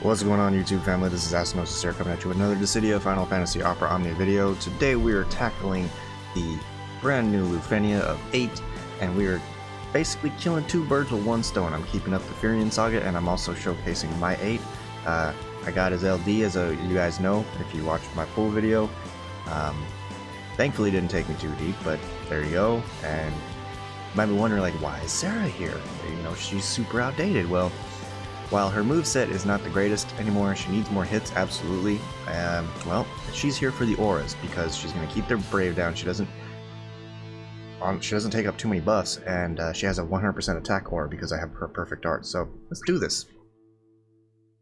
What's going on, YouTube family? This is Astinosis here coming at you with another Dissidia Final Fantasy Opera Omnia video. Today we are tackling the brand new Lufenia of 8, and we are basically killing two birds with one stone. I'm keeping up the Firion Saga, and I'm also showcasing my 8. I got his LD, as you guys know, if you watched my full video. Thankfully it didn't take me too deep, but there you go. And you might be wondering, like, why is Serah here? You know, she's super outdated. Well, while her moveset is not the greatest anymore, she needs more hits, absolutely. Well, she's here for the auras, because she's going to keep their brave down. She doesn't take up too many buffs, and she has a 100% attack aura because I have her perfect art. So let's do this.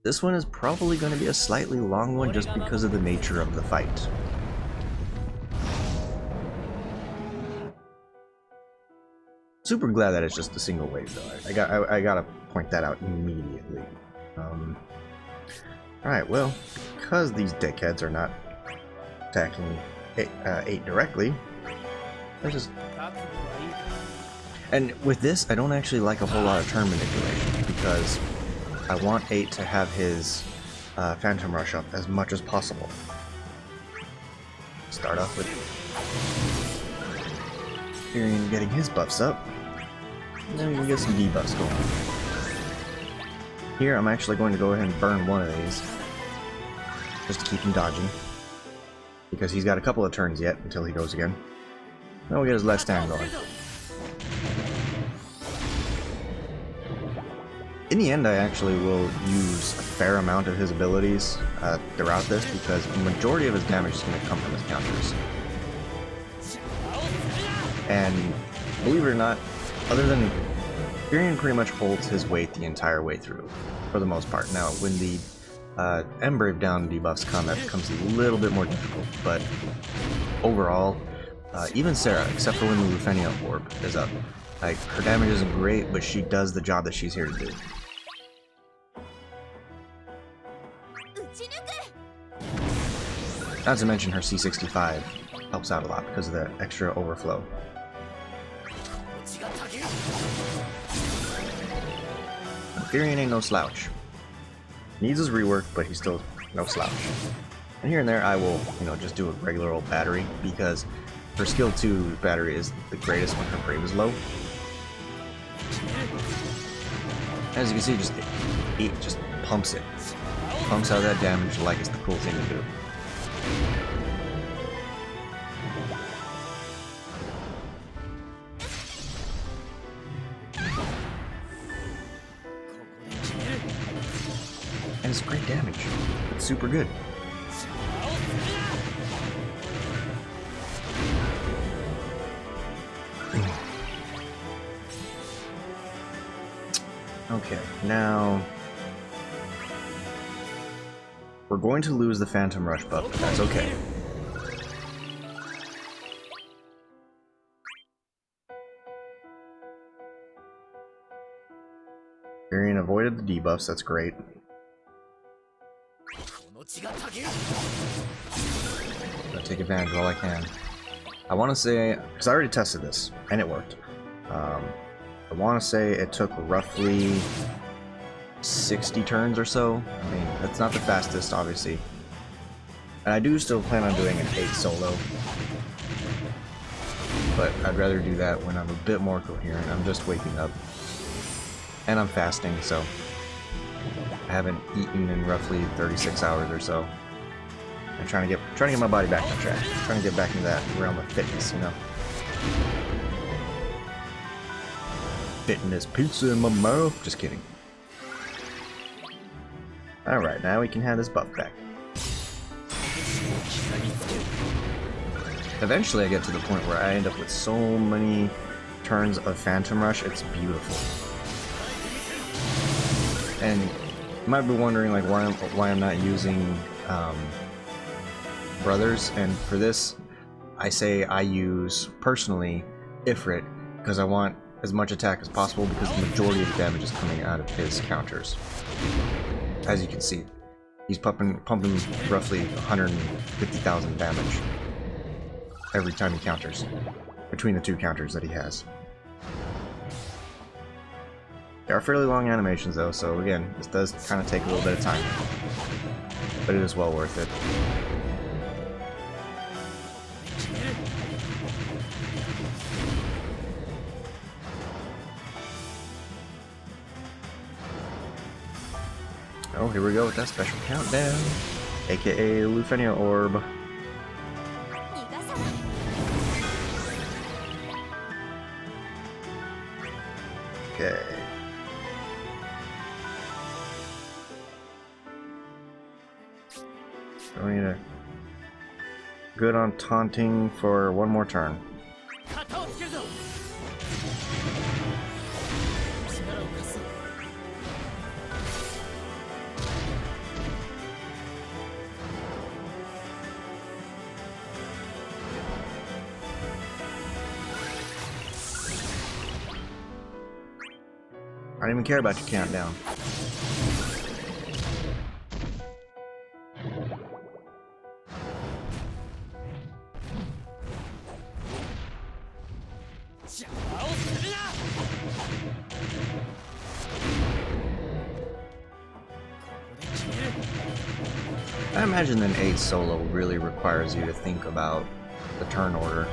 This one is probably going to be a slightly long one just because of the nature of the fight. Super glad that it's just a single wave, though. I gotta point that out immediately. Alright, well, because these dickheads are not attacking 8 directly, let's just... And with this, I don't actually like a whole lot of turn manipulation, because I want 8 to have his Phantom Rush up as much as possible. Start off with Firion getting his buffs up. And then we can get some debuffs going. Here, I'm actually going to go ahead and burn one of these, just to keep him dodging, because he's got a couple of turns yet until he goes again. Then we'll get his last stand going. In the end, I actually will use a fair amount of his abilities throughout this, because the majority of his damage is going to come from his counters. And believe it or not, other than Firion pretty much holds his weight the entire way through, for the most part. Now, when the Brave down debuffs come, that becomes a little bit more difficult, but overall, even Serah, except for when the Lufenia orb is up, like, her damage isn't great, but she does the job that she's here to do. Not to mention her C65 helps out a lot because of the extra overflow. Firion ain't no slouch. Needs his rework, but he's still no slouch. And here and there I will, you know, just do a regular old battery, because her skill 2 battery is the greatest when her brave is low. As you can see, it just pumps it. Pumps out that damage like it's the cool thing to do. And it's great damage. It's super good. Okay, now we're going to lose the Phantom Rush buff, but that's okay. Firion avoided the debuffs, that's great. I'll take advantage while I can. I want to say, because I already tested this, and it worked. I want to say it took roughly 60 turns or so. I mean, that's not the fastest, obviously. And I do still plan on doing an 8 solo. But I'd rather do that when I'm a bit more coherent. I'm just waking up. And I'm fasting, so I haven't eaten in roughly 36 hours or so. I'm trying to get my body back on track. Trying to get back into that realm of fitness, you know. Fitness pizza in my mouth. Just kidding. Alright, now we can have this buff back. Eventually I get to the point where I end up with so many turns of Phantom Rush, it's beautiful. And you might be wondering, like, why I'm not using brothers, and for this I say I use personally Ifrit, because I want as much attack as possible, because the majority of the damage is coming out of his counters. As you can see, he's pumping roughly 150,000 damage every time he counters, between the two counters that he has. They are fairly long animations though, so again, this does kind of take a little bit of time. But it is well worth it. Oh, here we go with that special countdown, aka Lufenia Orb. Okay. So we need a good on taunting for one more turn. I don't even care about your countdown. I imagine an 8 solo really requires you to think about the turn order.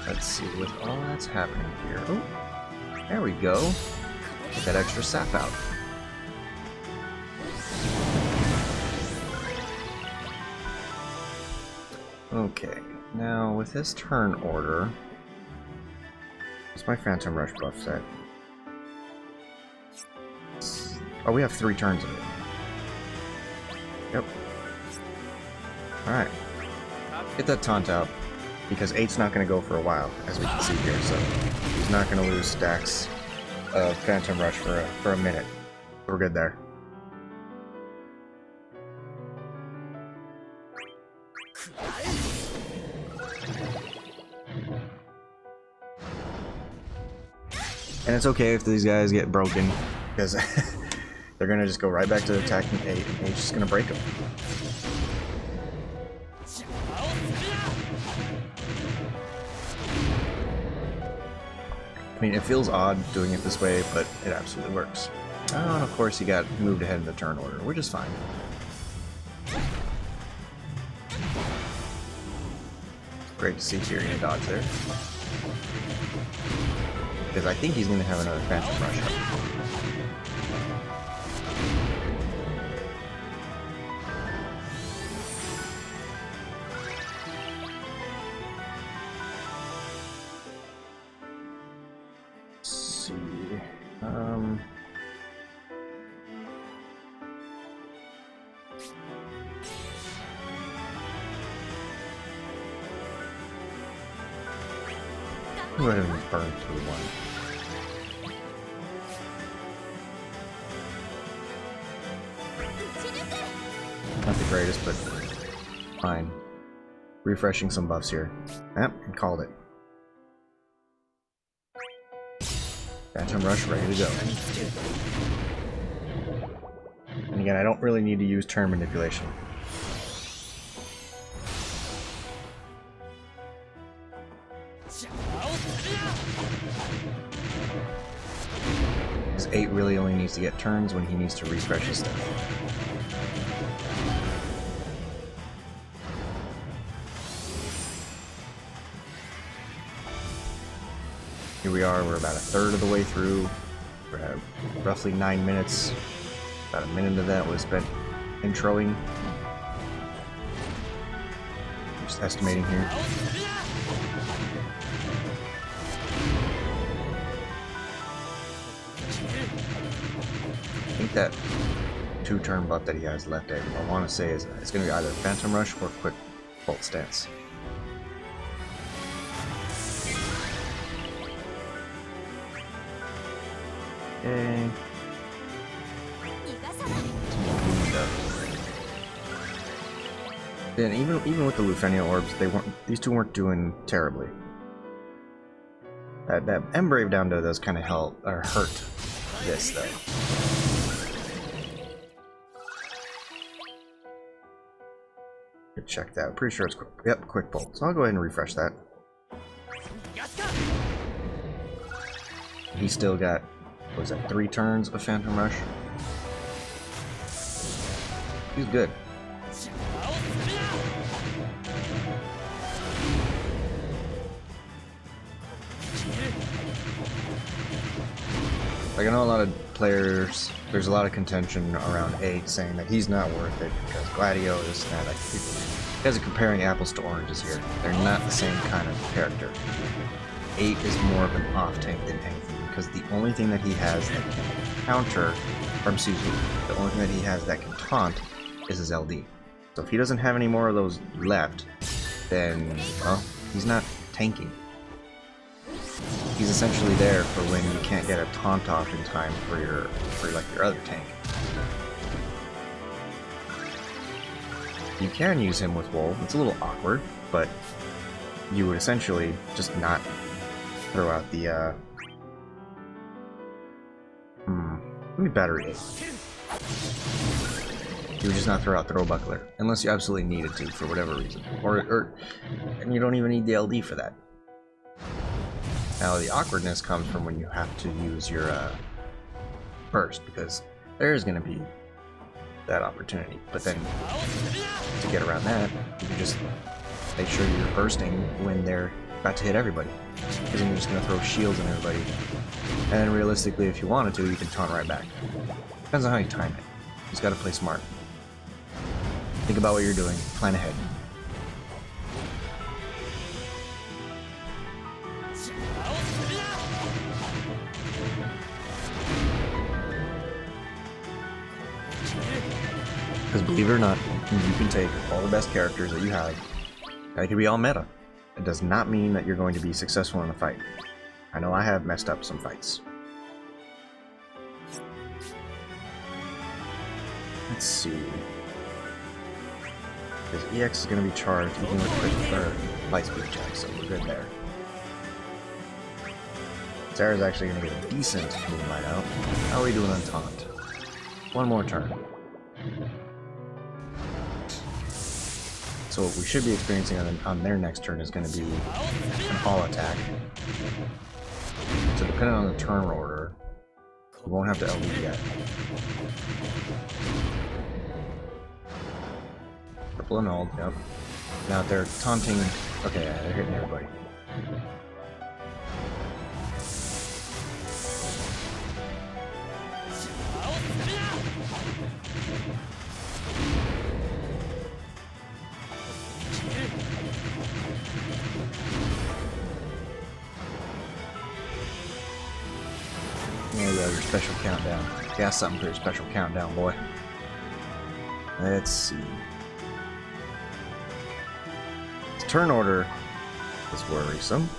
Let's see with all that's happening here. Oh, there we go. Get that extra sap out. Okay, now with his turn order, what's my Phantom Rush buff set? Oh, we have 3 turns of it. Yep. Alright. Get that taunt out, because 8's not going to go for a while, as we can see here, so he's not going to lose stacks of Phantom Rush for a minute. We're good there. And it's okay if these guys get broken, because they're going to just go right back to attacking 8, and 8's just going to break them. I mean, it feels odd doing it this way, but it absolutely works. Oh, and of course he got moved ahead in the turn order, which is fine. Great to see Firion dodge there. Because I think he's going to have another Phantom Rush up. Let's see. Go ahead and burn through one. Not the greatest, but fine. Refreshing some buffs here. Yep, and called it. Phantom Rush ready to go. And again, I don't really need to use turn manipulation. Because 8 really only needs to get turns when he needs to refresh his stuff. Here we are, we're about a third of the way through. We're at roughly 9 minutes. About a minute of that was spent introing. Just estimating here. I think that 2-turn buff that he has left, I want to say is it's going to be either Phantom Rush or Quick Bolt Stance. Okay. Then even with the Lufenia orbs, these two weren't doing terribly. That Embrave down to does kind of hurt this though. Check that. Pretty sure it's quick. Yep, quick pull. So I'll go ahead and refresh that. He's still got, what was that, 3 turns of Phantom Rush? He's good. Like, I know a lot of players, there's a lot of contention around 8 saying that he's not worth it because Gladio, this and that. Like, you guys are comparing apples to oranges here. They're not the same kind of character. 8 is more of an off-tank than anything because the only thing that he has that can counter, or excuse me, the only thing that he has that can taunt is his LD. So if he doesn't have any more of those left, then, well, he's not tanking. He's essentially there for when you can't get a taunt off in time for your other tank. You can use him with Wool. It's a little awkward, but you would essentially just not throw out the let me battery 8. You would just not throw out Throw Buckler unless you absolutely needed to for whatever reason, and you don't even need the LD for that. Now the awkwardness comes from when you have to use your burst, because there is going to be that opportunity. But then to get around that, you can just make sure you're bursting when they're about to hit everybody, because then you're just going to throw shields on everybody. And then realistically, if you wanted to, you can taunt right back. Depends on how you time it. You just got to play smart. Think about what you're doing. Plan ahead. Because believe it or not, you can take all the best characters that you have, and it can be all meta. It does not mean that you're going to be successful in a fight. I know I have messed up some fights. Let's see. Because EX is going to be charged even with Light Speed check, so we're good there. Serah's actually going to get a decent Moonlight out. How are we doing on taunt? One more turn. So what we should be experiencing on their next turn is going to be an all attack. So depending on the turn order, we won't have to LD yet. Purple and old, yep. Now they're taunting. Okay, yeah, they're hitting everybody. Yeah, your special countdown. Got something for your special countdown, boy. Let's see. This turn order is worrisome.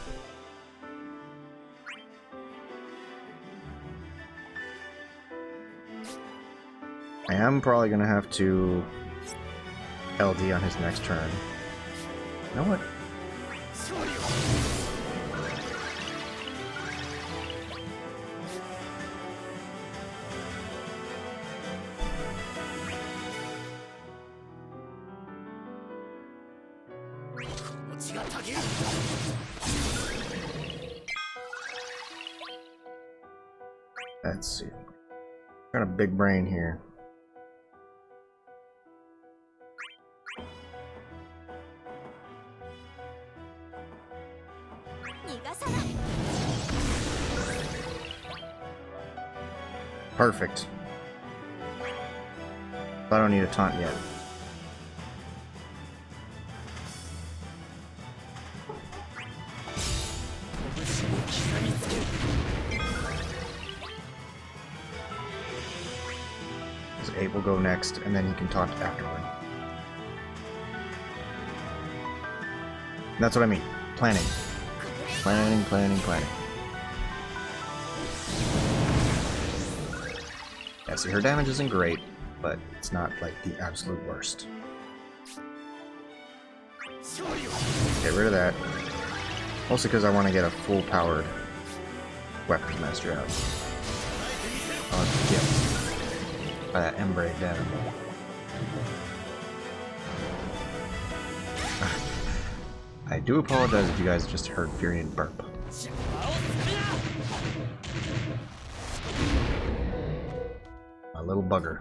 I am probably gonna have to LD on his next turn. You know what? Let's see. Got a big brain here. Perfect. I don't need a taunt yet. So 8 will go next, and then you can taunt afterward. That's what I mean. Planning. Planning, planning, planning. Yeah, see, her damage isn't great, but it's not like the absolute worst. Get rid of that. Mostly because I want to get a full-powered weapons master out. By that Embrace down. I do apologize if you guys just heard Firion burp. A little bugger.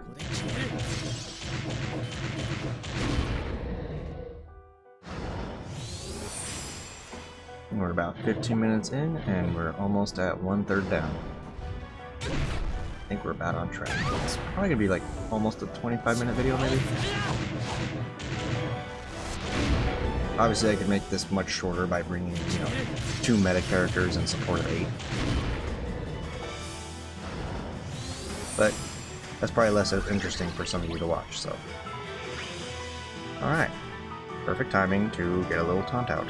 We're about 15 minutes in, and we're almost at 1/3 down. I think we're about on track. It's probably gonna be like almost a 25-minute video, maybe. Obviously, I could make this much shorter by bringing, you know, 2 meta characters in support of 8. But that's probably less interesting for some of you to watch, so. Alright. Perfect timing to get a little taunt out.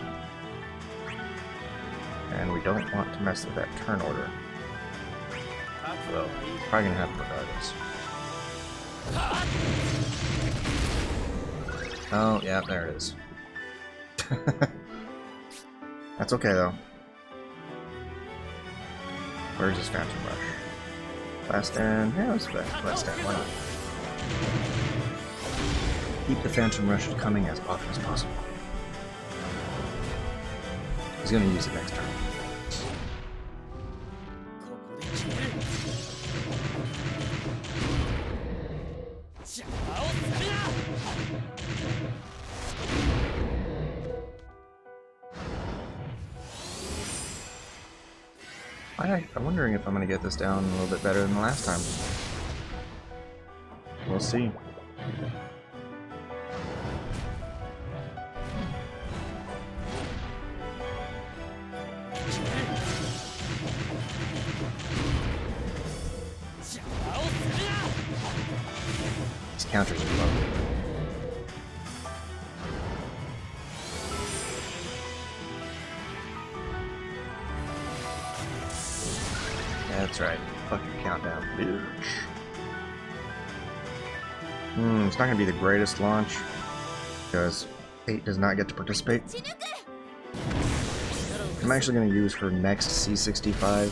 And we don't want to mess with that turn order. Well, probably gonna happen regardless. Oh, yeah, there it is. That's okay though. Where's his Phantom Rush? Last stand? Yeah, let's last stand. Why not? Keep the Phantom Rush coming as often as possible. He's gonna use it next turn. I'm wondering if I'm going to get this down a little bit better than the last time. We'll see. These counters are lovely. That's right. Fucking countdown, bitch. It's not gonna be the greatest launch because 8 does not get to participate. I'm actually gonna use her next C65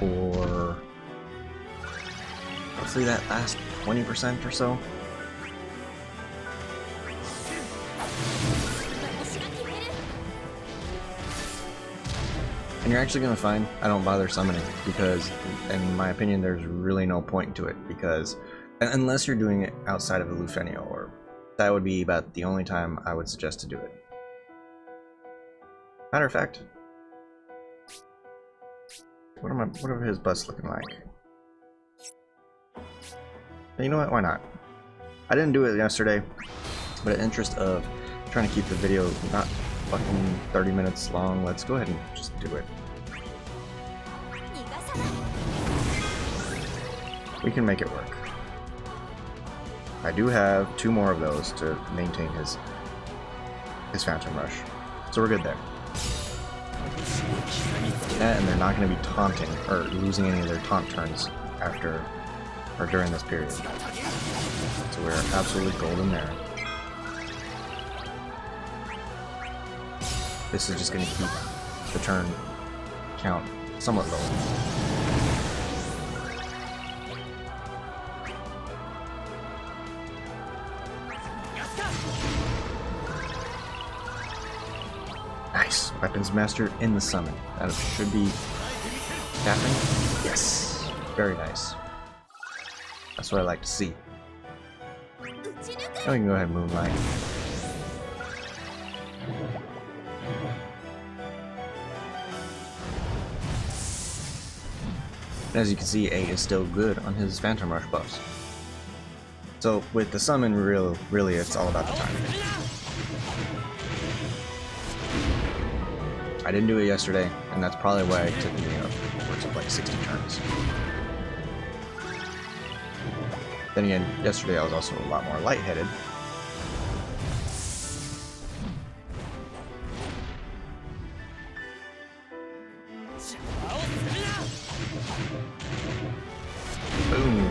for hopefully that last 20% or so. And you're actually going to find I don't bother summoning because, in my opinion, there's really no point to it because, unless you're doing it outside of the Lufenia, or that would be about the only time I would suggest to do it. Matter of fact, what are his busts looking like? You know what? Why not? I didn't do it yesterday, but in interest of trying to keep the video not fucking 30 minutes long, let's go ahead and just do it. We can make it work. I do have 2 more of those to maintain his Phantom Rush, so we're good there. Yeah, and they're not going to be taunting or losing any of their taunt turns after or during this period, so we're absolutely golden there. This is just going to keep the turn count somewhat low. Nice! Weapons Master in the summon. That should be tapping. Yes! Very nice. That's what I like to see. Now we can go ahead and Moonlight. As you can see, 8 is still good on his Phantom Rush buffs. So with the summon, really it's all about the timing. I didn't do it yesterday, and that's probably why it took me upwards of like 60 turns. Then again, yesterday I was also a lot more lightheaded. Boom.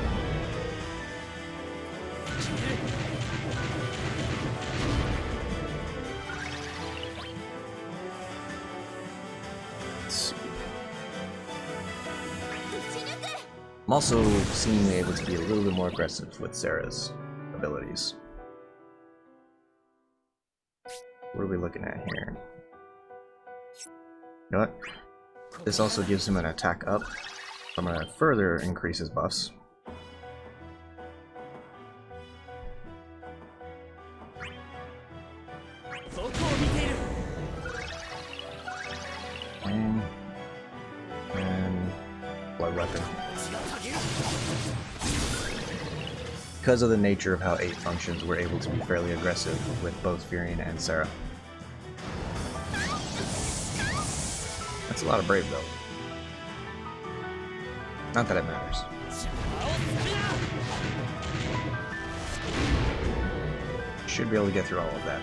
I'm also seemingly able to be a little bit more aggressive with Serah's abilities. What are we looking at here? You know what? This also gives him an attack up. I'm going to further increase his buffs. And blood weapon. Because of the nature of how 8 functions, we're able to be fairly aggressive with both Firion and Serah. That's a lot of brave though. Not that it matters. Should be able to get through all of that.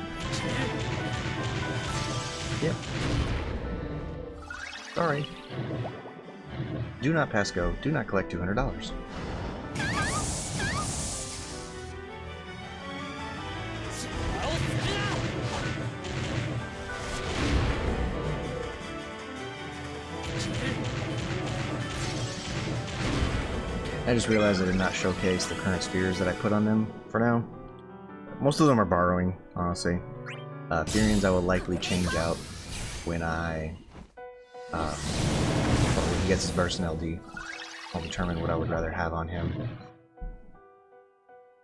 Yep. Sorry. Do not pass go. Do not collect $200. I just realized I did not showcase the current spheres that I put on them for now. Most of them are borrowing, honestly. Firions I will likely change out when when he gets his burst in LD. I'll determine what I would rather have on him.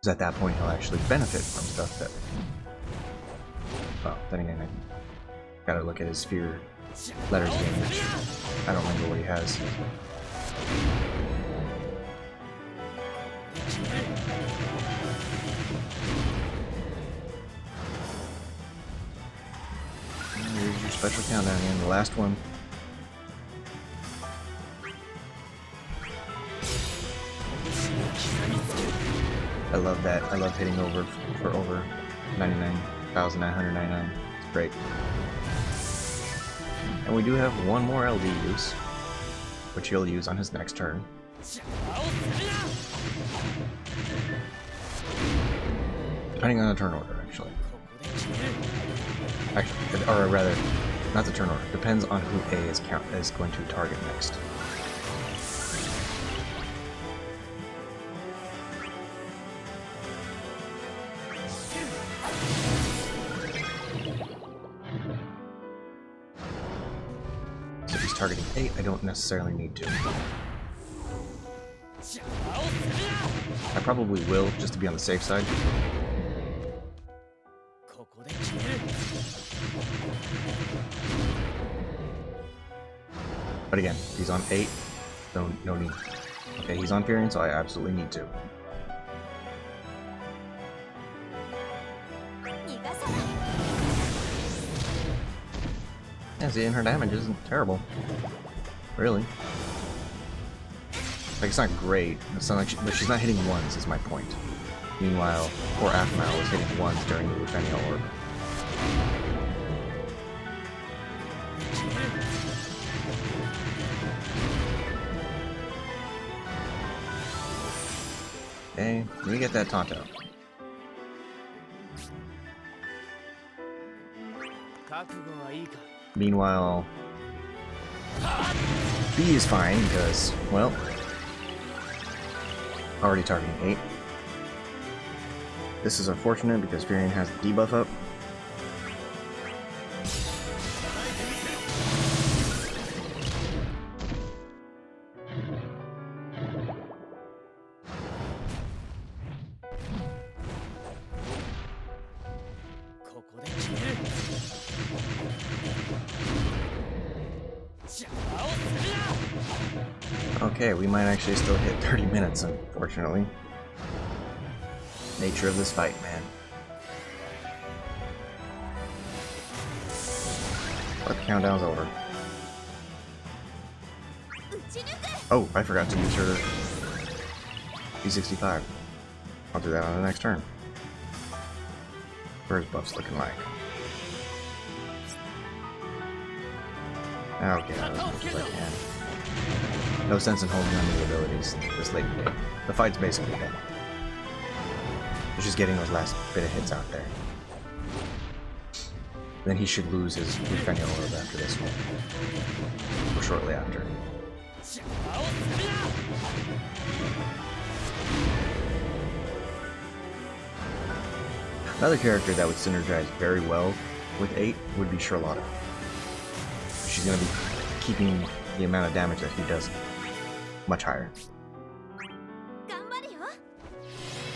Because at that point he'll actually benefit from stuff that... Well, then again, I gotta look at his sphere letters game, which I don't remember what he has. Here's your special countdown again, the last one. I love that. I love hitting over for over 99,999. It's great. And we do have one more LD use, which he'll use on his next turn. Depending on the turn order, actually. Or rather, not the turn order. Depends on who A is going to target next. So if he's targeting 8, I don't necessarily need to. I probably will, just to be on the safe side. But again, if he's on 8, no need. Okay, he's on Firion, so I absolutely need to. Yeah, see, and her damage isn't terrible. Really. Like, it's not great. It's not like but she's not hitting ones, is my point. Meanwhile, poor Alphinaud was hitting ones during the Lufenia orb. Okay, let me get that taunt out. Meanwhile, B is fine because, well, already targeting 8. This is unfortunate because Firion has the debuff up. Okay, we might actually still hit 30 minutes, unfortunately. Nature of this fight, man. But the countdown's over. Oh, I forgot to use her P65. I'll do that on the next turn. Where's buffs looking like? Okay, as much as I can. No sense in holding on to the abilities this late in the game. The fight's basically done. It's just getting those last bit of hits out there. Then he should lose his Lufenia orb after this one. Or shortly after. Another character that would synergize very well with 8 would be Charlotta. She's going to be keeping the amount of damage that he does much higher.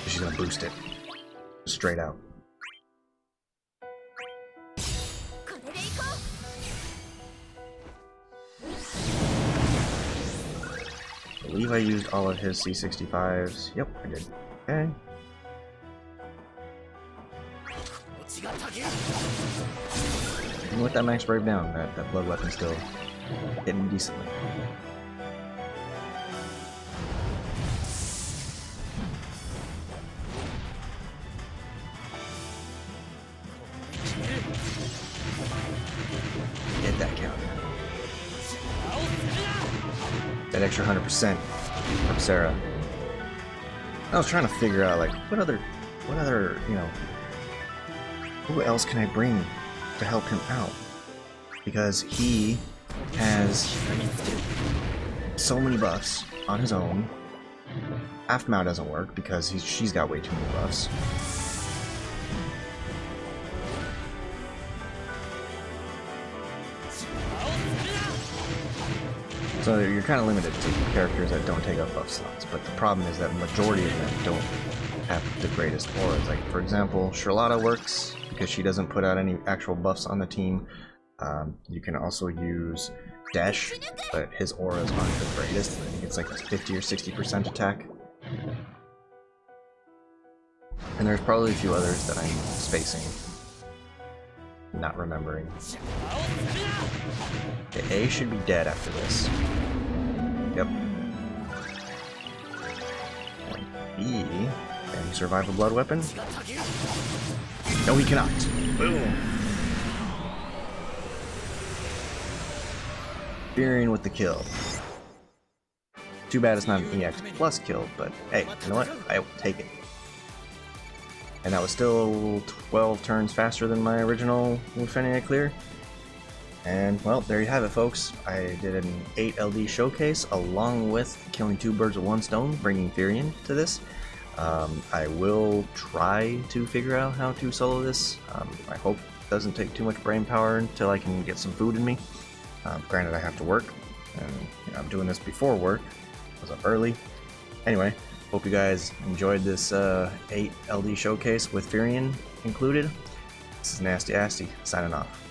She's going to boost it. Straight out. I believe I used all of his C65s. Yep, I did. Okay. Even with that max brave down, that blood weapon still hitting decently. Get that counter. That extra 100% from Serah. I was trying to figure out like what other, you know, who else can I bring to help him out? Because he has so many buffs on his own. Alphinaud doesn't work because she's got way too many buffs. So you're kind of limited to characters that don't take up buff slots, but the problem is that majority of them don't have the greatest auras. Like, for example, Charlotta works because she doesn't put out any actual buffs on the team. You can also use Desch, but his auras aren't the greatest. I think it's like 50 or 60% attack. And there's probably a few others that I'm spacing. Not remembering. Okay, A should be dead after this. Yep. And B, can he survive a blood weapon? No, he cannot. Boom. Firion with the kill. Too bad it's not an EX plus kill, but hey, you know what? I will take it. And that was still 12 turns faster than my original Lufenia clear. And well, there you have it, folks. I did an 8 LD showcase along with killing 2 birds with 1 stone, bringing Firion to this. I will try to figure out how to solo this. I hope it doesn't take too much brain power until I can get some food in me. Granted, I have to work, and you know, I'm doing this before work. I was up early. Anyway, hope you guys enjoyed this 8 LD showcase with Firion included. This is Nasty Asti, signing off.